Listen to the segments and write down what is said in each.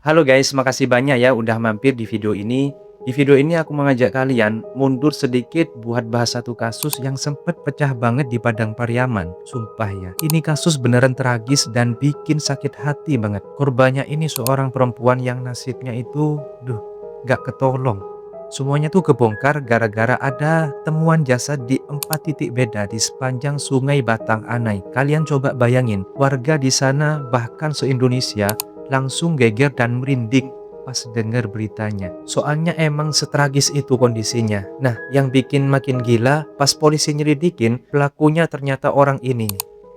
Halo guys, makasih banyak ya udah mampir di video ini. Di video ini aku mengajak kalian mundur sedikit buat bahas satu kasus yang sempat pecah banget di Padang Pariaman. Sumpah ya, ini kasus beneran tragis dan bikin sakit hati banget. Korbannya ini seorang perempuan yang nasibnya itu, gak ketolong. Semuanya tuh kebongkar gara-gara ada temuan jasad di 4 titik beda di sepanjang Sungai Batang Anai. Kalian coba bayangin, warga di sana bahkan se-Indonesia langsung geger dan merinding pas dengar beritanya. Soalnya emang setragis itu kondisinya. Nah, yang bikin makin gila, pas polisi nyelidikin, pelakunya ternyata orang ini.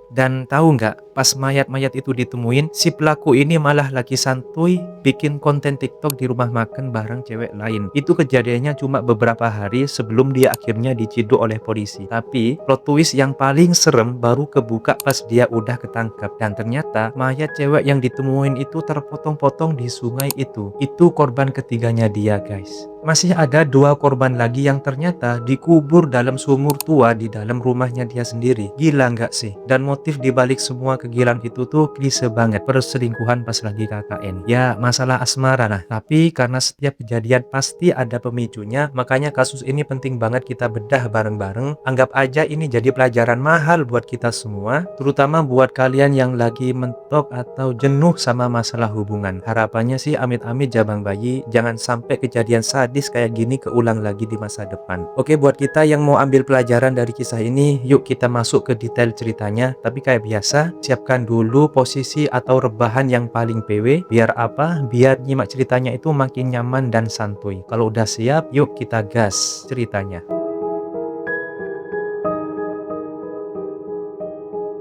Dan tahu nggak, pas mayat-mayat itu ditemuin, si pelaku ini malah lagi santuy bikin konten TikTok di rumah makan bareng cewek lain. Itu kejadiannya cuma beberapa hari sebelum dia akhirnya diciduk oleh polisi. Tapi plot twist yang paling serem baru kebuka pas dia udah ketangkep. Dan ternyata mayat cewek yang ditemuin itu terpotong-potong di sungai itu. Itu korban ketiganya dia, guys. Masih ada 2 korban lagi yang ternyata dikubur dalam sumur tua di dalam rumahnya dia sendiri. Gila nggak sih? Dan motif dibalik semua kegilaan itu tuh klise banget. Perselingkuhan pas lagi KKN. Ya, masalah asmara lah. Tapi karena setiap kejadian pasti ada pemicunya, makanya kasus ini penting banget kita bedah bareng-bareng. Anggap aja ini jadi pelajaran mahal buat kita semua, terutama buat kalian yang lagi mentok atau jenuh sama masalah hubungan. Harapannya sih amit-amit jabang bayi, jangan sampai kejadian sadis kayak gini keulang lagi di masa depan. Oke, buat kita yang mau ambil pelajaran dari kisah ini, yuk kita masuk ke detail ceritanya. Tapi kayak biasa, siapkan dulu posisi atau rebahan yang paling PW. Biar apa? Biar nyimak ceritanya itu makin nyaman dan santuy. Kalau udah siap, yuk kita gas ceritanya.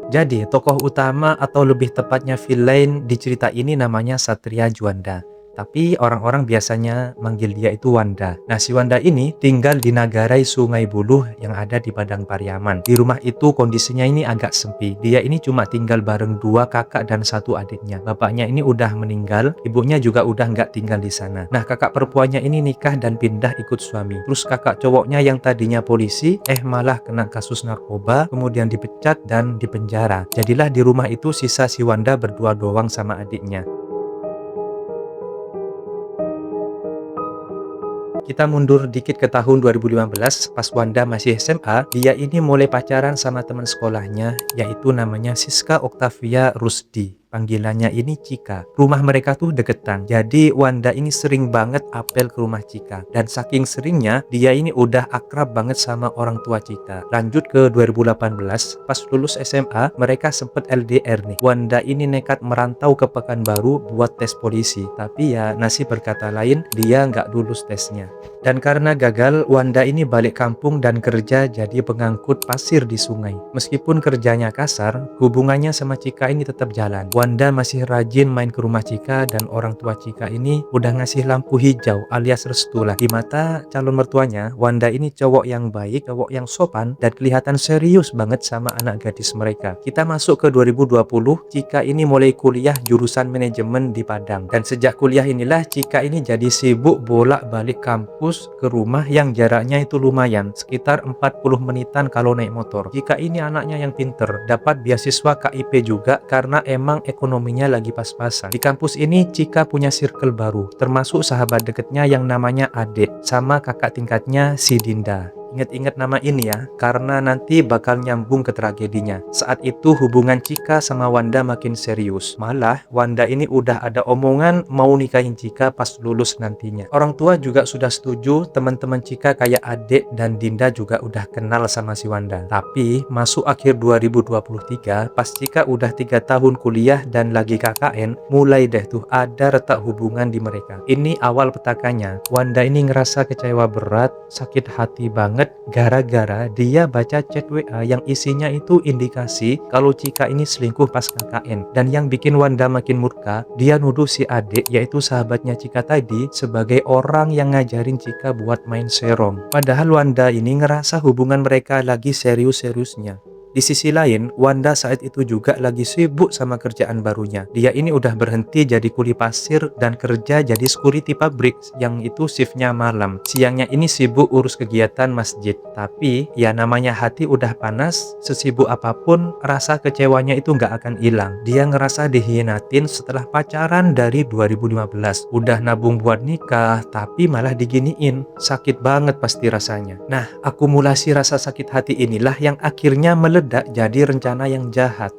Jadi, tokoh utama atau lebih tepatnya villain di cerita ini namanya Satria Juanda. Tapi orang-orang biasanya manggil dia itu Wanda. Nah, si Wanda ini tinggal di Nagarai Sungai Buluh yang ada di Padang Pariaman. Di rumah itu kondisinya ini agak sempit. Dia ini cuma tinggal bareng 2 kakak dan 1 adiknya. Bapaknya ini udah meninggal, ibunya juga udah nggak tinggal di sana. Nah, kakak perempuannya ini nikah dan pindah ikut suami. Terus kakak cowoknya yang tadinya polisi, malah kena kasus narkoba, kemudian dipecat dan dipenjara. Jadilah di rumah itu sisa si Wanda berdua doang sama adiknya. Kita mundur dikit ke tahun 2015, pas Wanda masih SMA, dia ini mulai pacaran sama teman sekolahnya, yaitu namanya Siska Octavia Rusdi. Panggilannya ini Cika. Rumah mereka tuh deketan. Jadi Wanda ini sering banget apel ke rumah Cika. Dan saking seringnya, dia ini udah akrab banget sama orang tua Cika. Lanjut ke 2018, pas lulus SMA, mereka sempet LDR nih. Wanda ini nekat merantau ke Pekanbaru buat tes polisi. Tapi ya nasib berkata lain, dia nggak lulus tesnya. Dan karena gagal, Wanda ini balik kampung dan kerja jadi pengangkut pasir di sungai. Meskipun kerjanya kasar, hubungannya sama Cika ini tetap jalan. Wanda masih rajin main ke rumah Cika dan orang tua Cika ini udah ngasih lampu hijau alias restu lah. Di mata calon mertuanya, Wanda ini cowok yang baik, cowok yang sopan, dan kelihatan serius banget sama anak gadis mereka. Kita masuk ke 2020, Cika ini mulai kuliah jurusan manajemen di Padang. Dan sejak kuliah inilah Cika ini jadi sibuk bolak-balik kampus ke rumah yang jaraknya itu lumayan, sekitar 40 menitan kalau naik motor. Cika ini anaknya yang pinter, dapat beasiswa KIP juga karena emang ekonominya lagi pas-pasan. Di kampus ini Cika punya circle baru, termasuk sahabat deketnya yang namanya Adek, sama kakak tingkatnya si Dinda. Ingat-ingat nama ini ya, karena nanti bakal nyambung ke tragedinya. Saat itu hubungan Cika sama Wanda makin serius. Malah Wanda ini udah ada omongan mau nikahin Cika pas lulus nantinya. Orang tua juga sudah setuju, teman-teman Cika kayak Adek dan Dinda juga udah kenal sama si Wanda. Tapi masuk akhir 2023, pas Cika udah 3 tahun kuliah dan lagi KKN, mulai deh tuh ada retak hubungan di mereka. Ini awal petakannya. Wanda ini ngerasa kecewa berat, sakit hati banget gara-gara dia baca chat WA yang isinya itu indikasi kalau Cika ini selingkuh pas KKN. Dan yang bikin Wanda makin murka, dia nuduh si Adek, yaitu sahabatnya Cika tadi, sebagai orang yang ngajarin Cika buat main serong. Padahal Wanda ini ngerasa hubungan mereka lagi serius-seriusnya. Di sisi lain, Wanda saat itu juga lagi sibuk sama kerjaan barunya. Dia ini udah berhenti jadi kuli pasir dan kerja jadi security pabrik yang itu shiftnya malam. Siangnya ini sibuk urus kegiatan masjid. Tapi ya namanya hati udah panas, sesibuk apapun rasa kecewanya itu nggak akan hilang. Dia ngerasa dihianatin setelah pacaran dari 2015. Udah nabung buat nikah, tapi malah diginiin. Sakit banget pasti rasanya. Nah, akumulasi rasa sakit hati inilah yang akhirnya meledak jadi rencana yang jahat.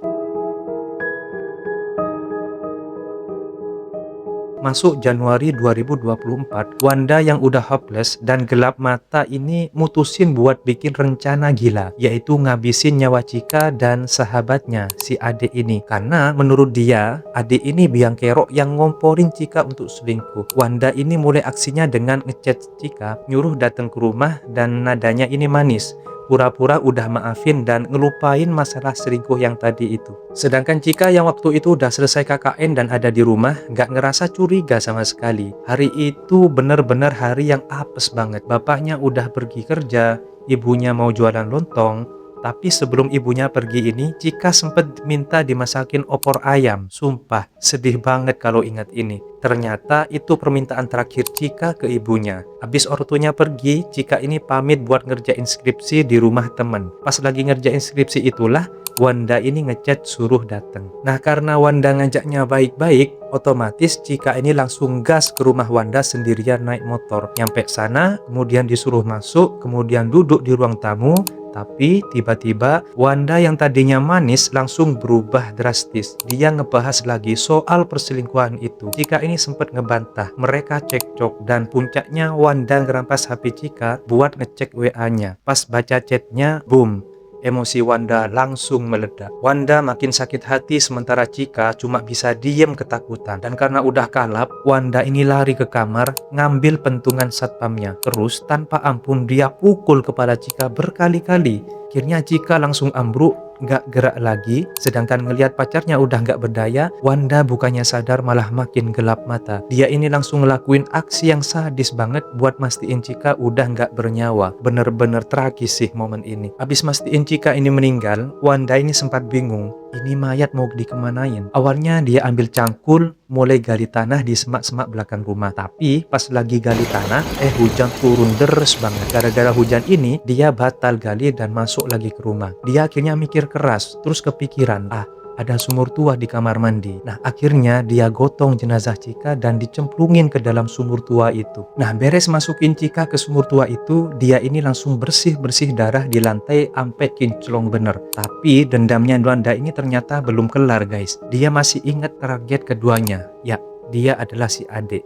Masuk Januari 2024, Wanda yang udah hopeless dan gelap mata ini mutusin buat bikin rencana gila, yaitu ngabisin nyawa Chika dan sahabatnya, si Ade ini. Karena menurut dia, Ade ini biang kerok yang ngomporin Chika untuk selingkuh. Wanda ini mulai aksinya dengan ngechat Chika, nyuruh datang ke rumah dan nadanya ini manis. Pura-pura udah maafin dan ngelupain masalah selingkuh yang tadi itu. Sedangkan Chika yang waktu itu udah selesai KKN dan ada di rumah, gak ngerasa curiga sama sekali. Hari itu bener-bener hari yang apes banget. Bapaknya udah pergi kerja, ibunya mau jualan lontong. Tapi sebelum ibunya pergi ini, Chika sempet minta dimasakin opor ayam. Sumpah, sedih banget kalau ingat ini. Ternyata itu permintaan terakhir Chika ke ibunya. Habis ortunya pergi, Chika ini pamit buat ngerjain skripsi di rumah temen. Pas lagi ngerjain skripsi itulah, Wanda ini ngechat suruh dateng. Nah, karena Wanda ngajaknya baik-baik, otomatis Chika ini langsung gas ke rumah Wanda sendirian naik motor. Nyampe sana, kemudian disuruh masuk, kemudian duduk di ruang tamu. Tapi tiba-tiba Wanda yang tadinya manis langsung berubah drastis. Dia ngebahas lagi soal perselingkuhan itu. Chika ini sempat ngebantah. Mereka cekcok dan puncaknya Wanda ngerampas HP Chika buat ngecek WA-nya. Pas baca chatnya, boom. Emosi Wanda langsung meledak. Wanda makin sakit hati sementara Chika cuma bisa diem ketakutan. Dan karena udah kalap, Wanda ini lari ke kamar, ngambil pentungan satpamnya. Terus tanpa ampun dia pukul kepala Chika berkali-kali. Akhirnya Chika langsung ambruk, gak gerak lagi. Sedangkan ngelihat pacarnya udah gak berdaya, Wanda bukannya sadar malah makin gelap mata. Dia ini langsung ngelakuin aksi yang sadis banget buat mastiin Chika udah gak bernyawa. Bener-bener tragis sih momen ini. Abis mastiin Chika ini meninggal, Wanda ini sempat bingung. Ini mayat mau dikemanain? Awalnya dia ambil cangkul, mulai gali tanah di semak-semak belakang rumah. Tapi pas lagi gali tanah, hujan turun deres banget. Gara-gara hujan ini, dia batal gali dan masuk lagi ke rumah. Dia akhirnya mikir keras, terus kepikiran, ada sumur tua di kamar mandi. Nah, akhirnya dia gotong jenazah Chika dan dicemplungin ke dalam sumur tua itu. Nah, beres masukin Chika ke sumur tua itu, dia ini langsung bersih-bersih darah di lantai ampe kinclong bener. Tapi dendamnya Wanda ini ternyata belum kelar, guys. Dia masih ingat target keduanya. Ya, dia adalah si Ade.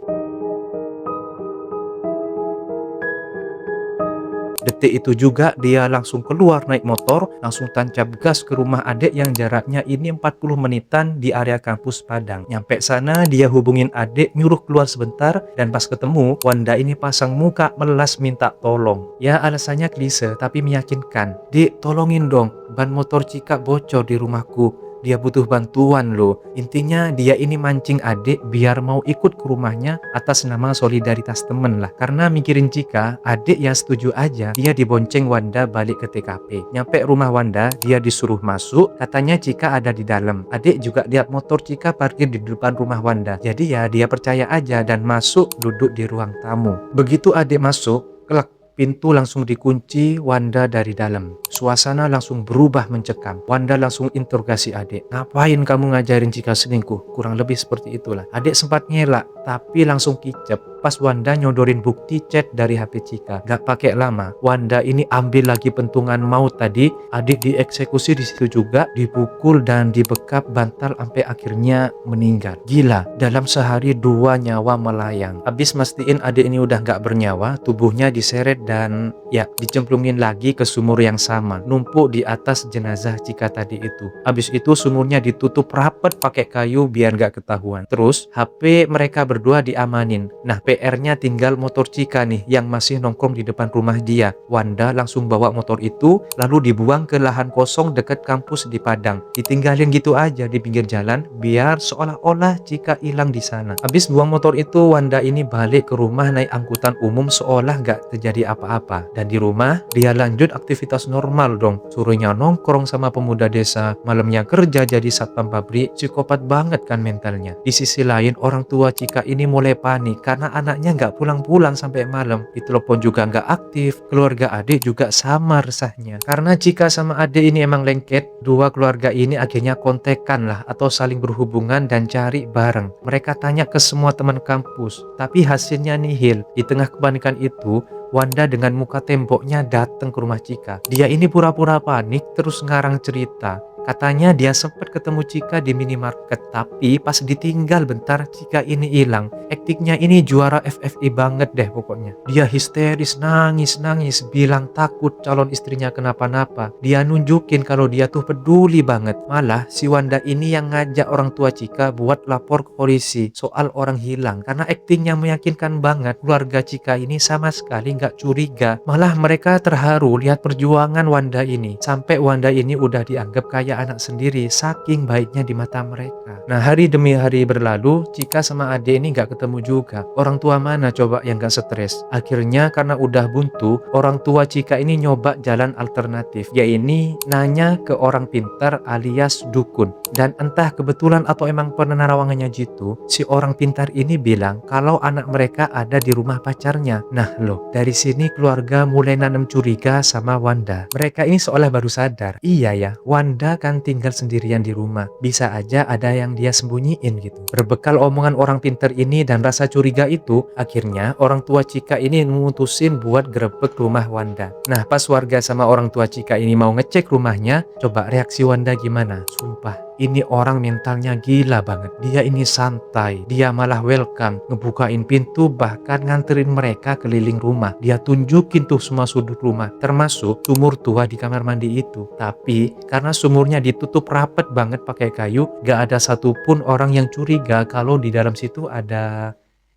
Detik itu juga dia langsung keluar naik motor, langsung tancap gas ke rumah Adek yang jaraknya ini 40 menitan di area kampus Padang. Nyampe sana dia hubungin Adek nyuruh keluar sebentar dan pas ketemu Wanda ini pasang muka melas minta tolong. Ya alasannya klise tapi meyakinkan. Dik tolongin dong, ban motor Chika bocor di rumahku. Dia butuh bantuan loh. Intinya dia ini mancing Adek biar mau ikut ke rumahnya atas nama solidaritas temen lah. Karena mikirin Chika, Adek ya setuju aja. Dia dibonceng Wanda balik ke TKP. Nyampe rumah Wanda, dia disuruh masuk. Katanya Chika ada di dalam. Adek juga lihat motor Chika parkir di depan rumah Wanda. Jadi ya dia percaya aja dan masuk duduk di ruang tamu. Begitu Adek masuk, kelak. Pintu langsung dikunci Wanda dari dalam. Suasana langsung berubah mencekam. Wanda langsung interogasi Adek. Ngapain kamu ngajarin Chika selingkuh? Kurang lebih seperti itulah. Adek sempat ngelak, tapi langsung kicep. Pas Wanda nyodorin bukti chat dari HP Chika. Gak pakai lama, Wanda ini ambil lagi pentungan maut tadi. Adek dieksekusi di situ juga, dipukul dan dibekap bantal sampai akhirnya meninggal. Gila, dalam sehari 2 nyawa melayang. Habis mastiin Adek ini udah gak bernyawa, tubuhnya diseret dan ya dicemplungin lagi ke sumur yang sama, numpuk di atas jenazah Chika tadi itu. Habis itu sumurnya ditutup rapet pakai kayu biar gak ketahuan. Terus HP mereka berdua diamanin. Nah PR-nya tinggal motor Cika nih yang masih nongkrong di depan rumah dia. Wanda langsung bawa motor itu lalu dibuang ke lahan kosong dekat kampus di Padang. Ditinggalin gitu aja di pinggir jalan biar seolah-olah Cika hilang di sana. Habis buang motor itu, Wanda ini balik ke rumah naik angkutan umum seolah gak terjadi apa-apa. Dan di rumah dia lanjut aktivitas normal dong. Suruhnya nongkrong sama pemuda desa, malamnya kerja jadi satpam pabrik. Psikopat banget kan mentalnya. Di sisi lain, orang tua Cika ini mulai panik karena anaknya nggak pulang-pulang sampai malam. Ditelepon juga nggak aktif. Keluarga adik juga sama resahnya. Karena Cika sama adik ini emang lengket, dua keluarga ini akhirnya kontekan lah atau saling berhubungan dan cari bareng. Mereka tanya ke semua teman kampus, tapi hasilnya nihil. Di tengah kepanikan itu, Wanda dengan muka temboknya datang ke rumah Cika. Dia ini pura-pura panik terus ngarang cerita. Katanya dia sempat ketemu Cika di minimarket, tapi pas ditinggal bentar Cika ini hilang. Aktingnya ini juara FFI banget deh pokoknya. Dia histeris, nangis-nangis, bilang takut calon istrinya kenapa-napa. Dia nunjukin kalau dia tuh peduli banget. Malah si Wanda ini yang ngajak orang tua Cika buat lapor ke polisi soal orang hilang. Karena aktingnya meyakinkan banget, keluarga Cika ini sama sekali nggak curiga. Malah mereka terharu lihat perjuangan Wanda ini. Sampai Wanda ini udah dianggap kayak anak sendiri saking baiknya di mata mereka. Nah, hari demi hari berlalu, Cika sama adik ini gak ketemu juga. Orang tua mana coba yang gak stres? Akhirnya karena udah buntu, orang tua Cika ini nyoba jalan alternatif, yaitu nanya ke orang pintar alias dukun. Dan entah kebetulan atau emang penerawangannya gitu, si orang pintar ini bilang kalau anak mereka ada di rumah pacarnya. Nah loh, dari sini keluarga mulai nanam curiga sama Wanda. Mereka ini seolah baru sadar, iya ya, Wanda kan tinggal sendirian di rumah. Bisa aja ada yang dia sembunyiin gitu. Berbekal omongan orang pintar ini dan rasa curiga itu, akhirnya orang tua Cika ini memutusin buat grebek rumah Wanda. Nah, pas warga sama orang tua Cika ini mau ngecek rumahnya, coba reaksi Wanda gimana? Sumpah, ini orang mentalnya gila banget. Dia ini santai, dia malah welcome, ngebukain pintu, bahkan nganterin mereka keliling rumah. Dia tunjukin tuh semua sudut rumah, termasuk sumur tua di kamar mandi itu. Tapi karena sumurnya ditutup rapet banget pakai kayu, gak ada satupun orang yang curiga kalau di dalam situ ada,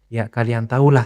ya kalian tahulah.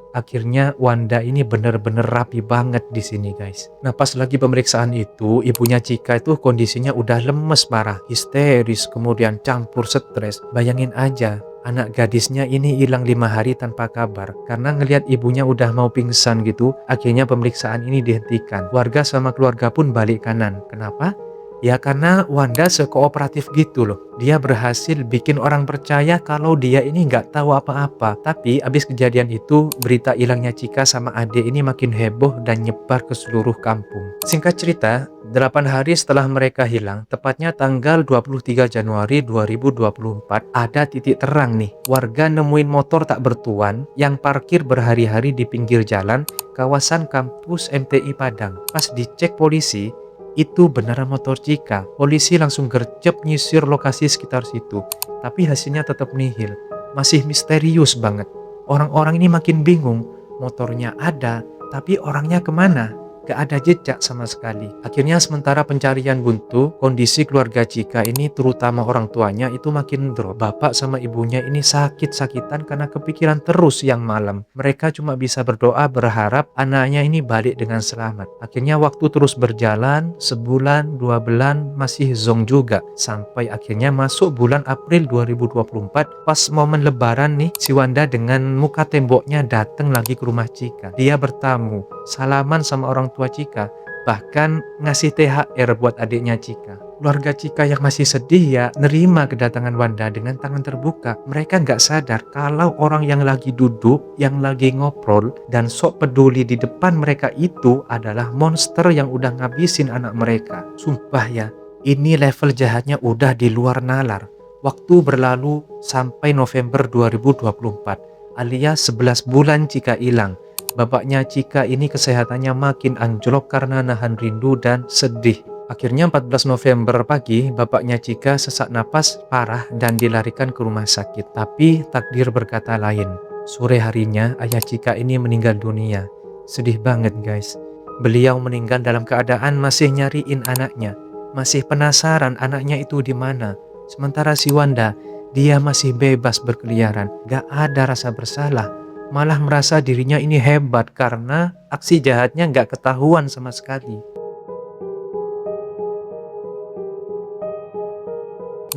Akhirnya Wanda ini bener-bener rapi banget di sini guys. Nah, pas lagi pemeriksaan itu, ibunya Cika itu kondisinya udah lemes parah, histeris, kemudian campur stres. Bayangin aja, anak gadisnya ini hilang 5 hari tanpa kabar. Karena ngelihat ibunya udah mau pingsan gitu, akhirnya pemeriksaan ini dihentikan. Warga sama keluarga pun balik kanan. Kenapa? Ya karena Wanda sekooperatif gitu loh. Dia berhasil bikin orang percaya kalau dia ini nggak tahu apa-apa. Tapi abis kejadian itu, berita hilangnya Cika sama Ade ini makin heboh dan nyebar ke seluruh kampung. Singkat cerita, 8 hari setelah mereka hilang, tepatnya tanggal 23 Januari 2024, ada titik terang nih. Warga nemuin motor tak bertuan yang parkir berhari-hari di pinggir jalan kawasan kampus MTI Padang. Pas dicek polisi, itu beneran motor Cika. Polisi langsung gercep nyisir lokasi sekitar situ. Tapi hasilnya tetap nihil. Masih misterius banget. Orang-orang ini makin bingung. Motornya ada, tapi orangnya kemana? Gak ada jejak sama sekali. Akhirnya sementara pencarian buntu, kondisi keluarga Cika ini terutama orang tuanya itu makin drop. Bapak sama ibunya ini sakit-sakitan karena kepikiran terus siang malam. Mereka cuma bisa berdoa berharap anaknya ini balik dengan selamat. Akhirnya waktu terus berjalan, sebulan, 2 bulan masih zonk juga. Sampai akhirnya masuk bulan April 2024, pas momen lebaran nih, si Wanda dengan muka temboknya datang lagi ke rumah Cika. Dia bertamu, salaman sama orang tua Cika, bahkan ngasih THR buat adiknya Cika. Keluarga Cika yang masih sedih ya nerima kedatangan Wanda dengan tangan terbuka. Mereka nggak sadar kalau orang yang lagi duduk, yang lagi ngobrol dan sok peduli di depan mereka itu adalah monster yang udah ngabisin anak mereka. Sumpah ya, ini level jahatnya udah di luar nalar. Waktu berlalu sampai November 2024, alias 11 bulan Cika hilang. Bapaknya Cika ini kesehatannya makin anjlok karena nahan rindu dan sedih. Akhirnya 14 November pagi, bapaknya Cika sesak napas parah dan dilarikan ke rumah sakit. Tapi takdir berkata lain. Sore harinya, ayah Cika ini meninggal dunia. Sedih banget guys. Beliau meninggal dalam keadaan masih nyariin anaknya. Masih penasaran anaknya itu di mana. Sementara si Wanda, dia masih bebas berkeliaran. Gak ada rasa bersalah. malah merasa dirinya ini hebat karena aksi jahatnya nggak ketahuan sama sekali.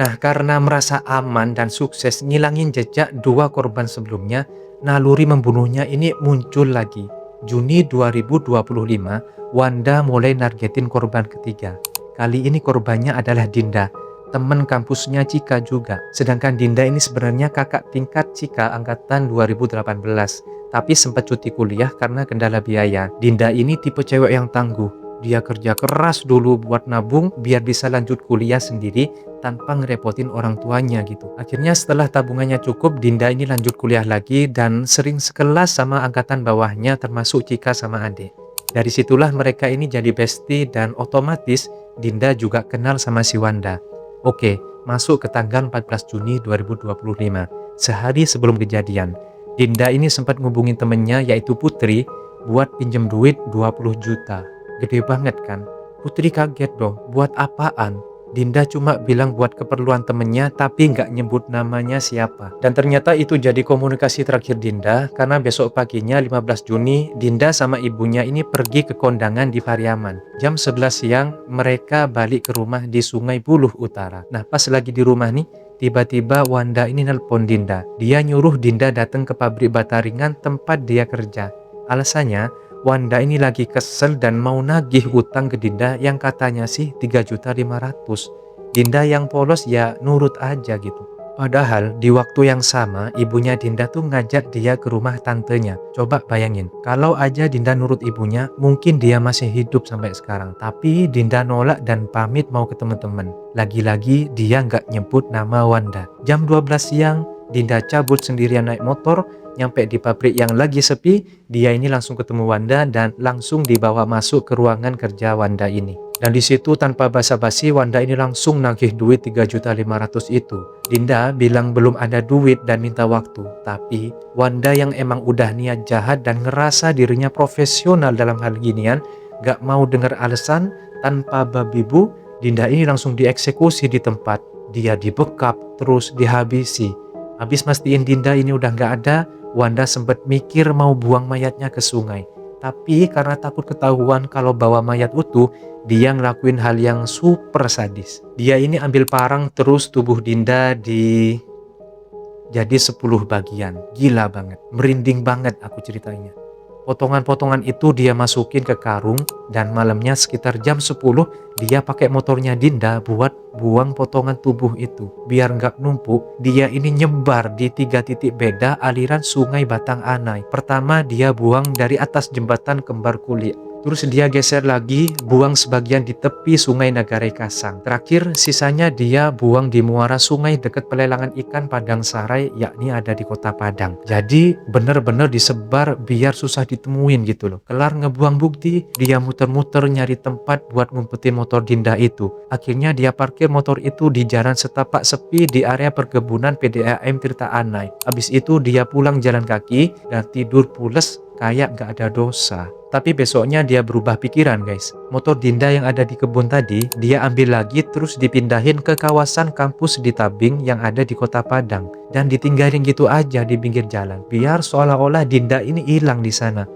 Nah, karena merasa aman dan sukses ngilangin jejak dua korban sebelumnya, naluri membunuhnya ini muncul lagi. Juni 2025, Wanda mulai nargetin korban ketiga. Kali ini korbannya adalah Dinda, teman kampusnya Cika juga. Sedangkan Dinda ini sebenarnya kakak tingkat Cika angkatan 2018, tapi sempat cuti kuliah karena kendala biaya. Dinda ini tipe cewek yang tangguh. Dia kerja keras dulu buat nabung biar bisa lanjut kuliah sendiri tanpa ngerepotin orang tuanya gitu. Akhirnya setelah tabungannya cukup, Dinda ini lanjut kuliah lagi dan sering sekelas sama angkatan bawahnya termasuk Cika sama Ade. Dari situlah mereka ini jadi bestie dan otomatis Dinda juga kenal sama si Wanda. Oke, masuk ke tanggal 14 Juni 2025, sehari sebelum kejadian. Dinda ini sempat ngubungin temennya yaitu Putri buat pinjem duit 20 juta. Gede banget kan? Putri kaget dong, buat apaan? Dinda cuma bilang buat keperluan temennya tapi nggak nyebut namanya siapa. Dan ternyata itu jadi komunikasi terakhir Dinda karena besok paginya 15 Juni Dinda sama ibunya ini pergi ke kondangan di Pariaman. Jam 11 siang mereka balik ke rumah di Sungai Buluh Utara. Nah pas lagi di rumah nih, tiba-tiba Wanda ini nelpon Dinda. Dia nyuruh Dinda datang ke pabrik bata ringan tempat dia kerja. Alasannya, Wanda ini lagi kesel dan mau nagih utang ke Dinda yang katanya sih 3.500.000. Dinda yang polos ya nurut aja gitu. Padahal di waktu yang sama ibunya Dinda tuh ngajak dia ke rumah tantenya. Coba bayangin, kalau aja Dinda nurut ibunya mungkin dia masih hidup sampai sekarang. Tapi Dinda nolak dan pamit mau ke teman-teman. Lagi-lagi dia nggak nyebut nama Wanda. Jam 12 siang Dinda cabut sendirian naik motor. Nyampe di pabrik yang lagi sepi, dia ini langsung ketemu Wanda dan langsung dibawa masuk ke ruangan kerja Wanda ini. Dan di situ tanpa basa-basi Wanda ini langsung nagih duit 3.500.000 itu. Dinda bilang belum ada duit dan minta waktu. Tapi Wanda yang emang udah niat jahat dan ngerasa dirinya profesional dalam hal ginian, gak mau dengar alasan, tanpa babi bu, Dinda ini langsung dieksekusi di tempat. Dia dibekap terus dihabisi. Habis mastiin Dinda ini udah gak ada, Wanda sempat mikir mau buang mayatnya ke sungai. Tapi karena takut ketahuan kalau bawa mayat utuh, dia ngelakuin hal yang super sadis. Dia ini ambil parang terus tubuh Dinda jadi 10 bagian. Gila banget, merinding banget aku ceritanya. Potongan-potongan itu dia masukin ke karung dan malamnya sekitar jam 10 dia pakai motornya Dinda buat buang potongan tubuh itu. Biar nggak numpuk, dia ini nyebar di 3 titik beda aliran sungai Batang Anai. Pertama dia buang dari atas jembatan Kembar Kulit. Terus dia geser lagi, buang sebagian di tepi sungai Nagare Kasang. Terakhir, sisanya dia buang di muara sungai dekat pelelangan ikan Padang Sarai, yakni ada di kota Padang. Jadi, bener-bener disebar biar susah ditemuin gitu loh. Kelar ngebuang bukti, dia muter-muter nyari tempat buat ngumpetin motor Dinda itu. Akhirnya dia parkir motor itu di jalan setapak sepi di area perkebunan PDAM Tirta Anai. Habis itu dia pulang jalan kaki dan tidur pules kayak gak ada dosa. Tapi besoknya dia berubah pikiran guys. Motor Dinda yang ada di kebun tadi, dia ambil lagi terus dipindahin ke kawasan kampus di Tabing yang ada di kota Padang. Dan ditinggalin gitu aja di pinggir jalan. Biar seolah-olah Dinda ini hilang di sana.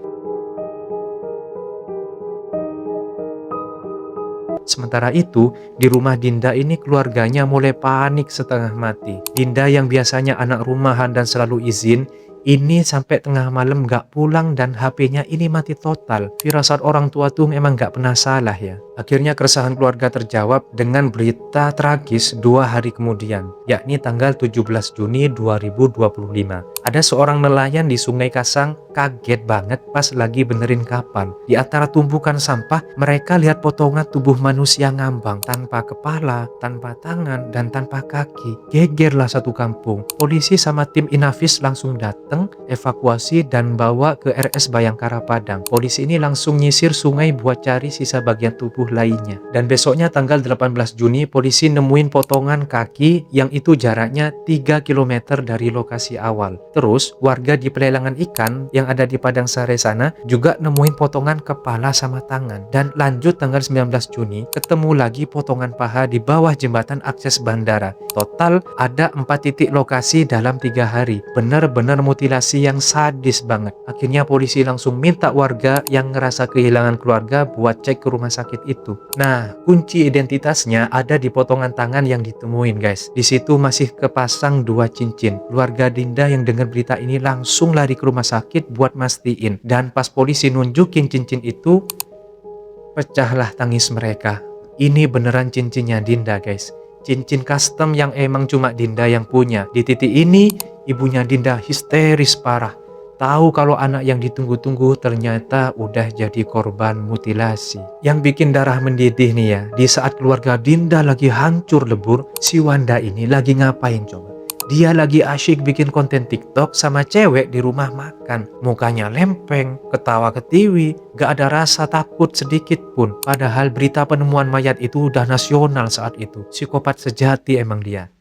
Sementara itu, di rumah Dinda ini keluarganya mulai panik setengah mati. Dinda yang biasanya anak rumahan dan selalu izin, ini sampai tengah malam gak pulang dan HP-nya ini mati total. Firasat orang tua tuh memang gak pernah salah ya. Akhirnya keresahan keluarga terjawab dengan berita tragis 2 hari kemudian, yakni tanggal 17 Juni 2025. Ada seorang nelayan di Sungai Kasang kaget banget pas lagi benerin kapal. Di antara tumpukan sampah, mereka lihat potongan tubuh manusia ngambang tanpa kepala, tanpa tangan, dan tanpa kaki. Gegerlah satu kampung. Polisi sama tim Inafis langsung datang, evakuasi dan bawa ke RS Bayangkara Padang. Polisi ini langsung nyisir sungai buat cari sisa bagian tubuh lainnya. Dan besoknya tanggal 18 Juni, polisi nemuin potongan kaki yang itu jaraknya 3 km dari lokasi awal. Terus, warga di pelelangan ikan yang ada di Padang Sare sana juga nemuin potongan kepala sama tangan. Dan lanjut tanggal 19 Juni, ketemu lagi potongan paha di bawah jembatan akses bandara. Total ada 4 titik lokasi dalam 3 hari. Bener-bener mutilasi mutilasi yang sadis banget. Akhirnya polisi langsung minta warga yang ngerasa kehilangan keluarga buat cek ke rumah sakit itu. Nah, kunci identitasnya ada di potongan tangan yang ditemuin guys. Di situ masih kepasang 2 cincin. Keluarga Dinda yang dengar berita ini langsung lari ke rumah sakit buat mastiin. Dan pas polisi nunjukin cincin itu, pecahlah tangis mereka. Ini beneran cincinnya Dinda guys. Cincin custom yang emang cuma Dinda yang punya. Di titik ini, ibunya Dinda histeris parah. Tahu kalau anak yang ditunggu-tunggu ternyata udah jadi korban mutilasi. Yang bikin darah mendidih nih ya, di saat keluarga Dinda lagi hancur lebur, si Wanda ini lagi ngapain coba? Dia lagi asyik bikin konten TikTok sama cewek di rumah makan. Mukanya lempeng, ketawa ketiwi, gak ada rasa takut sedikit pun. Padahal berita penemuan mayat itu udah nasional saat itu. Psikopat sejati emang dia.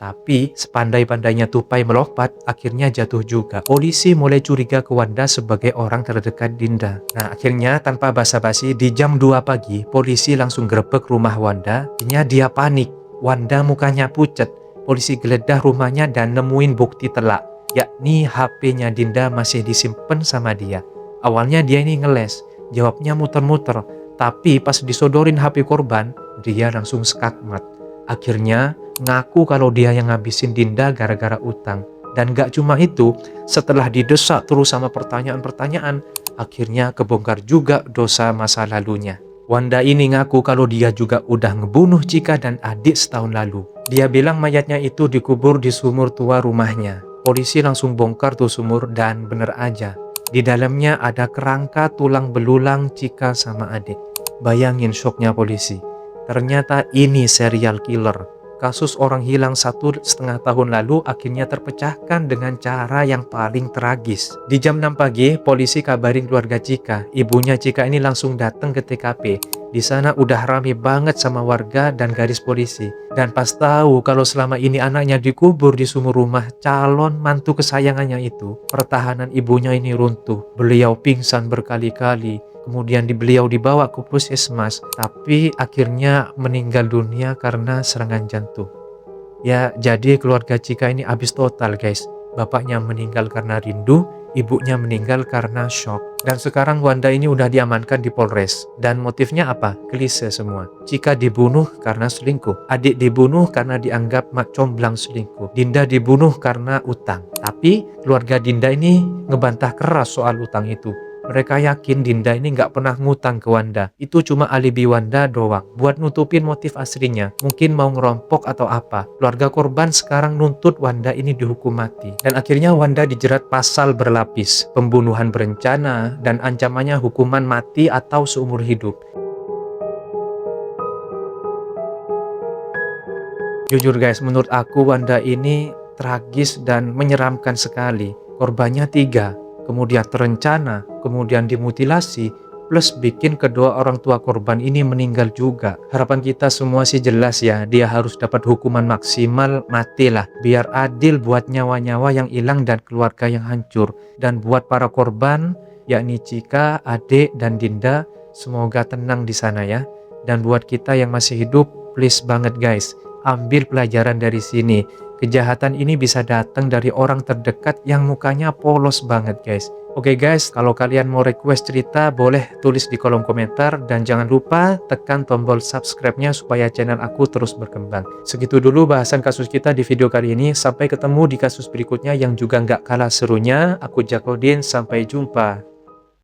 Tapi sepandai-pandainya tupai melompat, akhirnya jatuh juga. Polisi mulai curiga ke Wanda sebagai orang terdekat Dinda. Nah, akhirnya tanpa basa-basi di jam 2 pagi, polisi langsung grebek rumah Wanda. Akhirnya dia panik. Wanda mukanya pucet. Polisi geledah rumahnya dan nemuin bukti telak, yakni HP-nya Dinda masih disimpan sama dia. Awalnya dia ini ngeles, jawabnya muter-muter. Tapi pas disodorin HP korban, dia langsung skakmat. Akhirnya ngaku kalau dia yang ngabisin Dinda gara-gara utang. Dan gak cuma itu, setelah didesak terus sama pertanyaan-pertanyaan, akhirnya kebongkar juga dosa masa lalunya. Wanda ini ngaku kalau dia juga udah ngebunuh Cika dan adik setahun lalu. Dia bilang mayatnya itu dikubur di sumur tua rumahnya. Polisi langsung bongkar tuh sumur dan bener aja. Di dalamnya ada kerangka tulang belulang Cika sama adik. Bayangin syoknya polisi. Ternyata ini serial killer. Kasus orang hilang 1,5 tahun lalu akhirnya terpecahkan dengan cara yang paling tragis. Di jam 6 pagi, polisi kabarin keluarga Cika. Ibunya Cika ini langsung datang ke TKP. Di sana udah rame banget sama warga dan garis polisi. Dan pas tahu kalau selama ini anaknya dikubur di sumur rumah calon mantu kesayangannya itu, pertahanan ibunya ini runtuh. Beliau pingsan berkali-kali. Kemudian beliau dibawa ke puskesmas, tapi akhirnya meninggal dunia karena serangan jantung. Ya, jadi keluarga Cika ini habis total guys. Bapaknya meninggal karena rindu, ibunya meninggal karena shock. Dan sekarang Wanda ini udah diamankan di Polres. Dan motifnya apa? Klise semua. Cika dibunuh karena selingkuh. Adik dibunuh karena dianggap mak comblang selingkuh. Dinda dibunuh karena utang. Tapi keluarga Dinda ini ngebantah keras soal utang itu. Mereka yakin Dinda ini nggak pernah ngutang ke Wanda. Itu cuma alibi Wanda doang, buat nutupin motif aslinya. Mungkin mau ngerompok atau apa. Keluarga korban sekarang nuntut Wanda ini dihukum mati. Dan akhirnya Wanda dijerat pasal berlapis, pembunuhan berencana, dan ancamannya hukuman mati atau seumur hidup. Jujur guys, menurut aku Wanda ini tragis dan menyeramkan sekali. Korbannya 3. Kemudian terencana, kemudian dimutilasi, plus bikin kedua orang tua korban ini meninggal juga. Harapan kita semua sih jelas ya, dia harus dapat hukuman maksimal, matilah. Biar adil buat nyawa-nyawa yang hilang dan keluarga yang hancur. Dan buat para korban, yakni Cika, adik, dan Dinda, semoga tenang di sana ya. Dan buat kita yang masih hidup, please banget guys, ambil pelajaran dari sini. Kejahatan ini bisa datang dari orang terdekat yang mukanya polos banget guys. Oke guys, kalau kalian mau request cerita boleh tulis di kolom komentar. Dan jangan lupa tekan tombol subscribe-nya supaya channel aku terus berkembang. Segitu dulu bahasan kasus kita di video kali ini. Sampai ketemu di kasus berikutnya yang juga nggak kalah serunya. Aku Jakodin, sampai jumpa.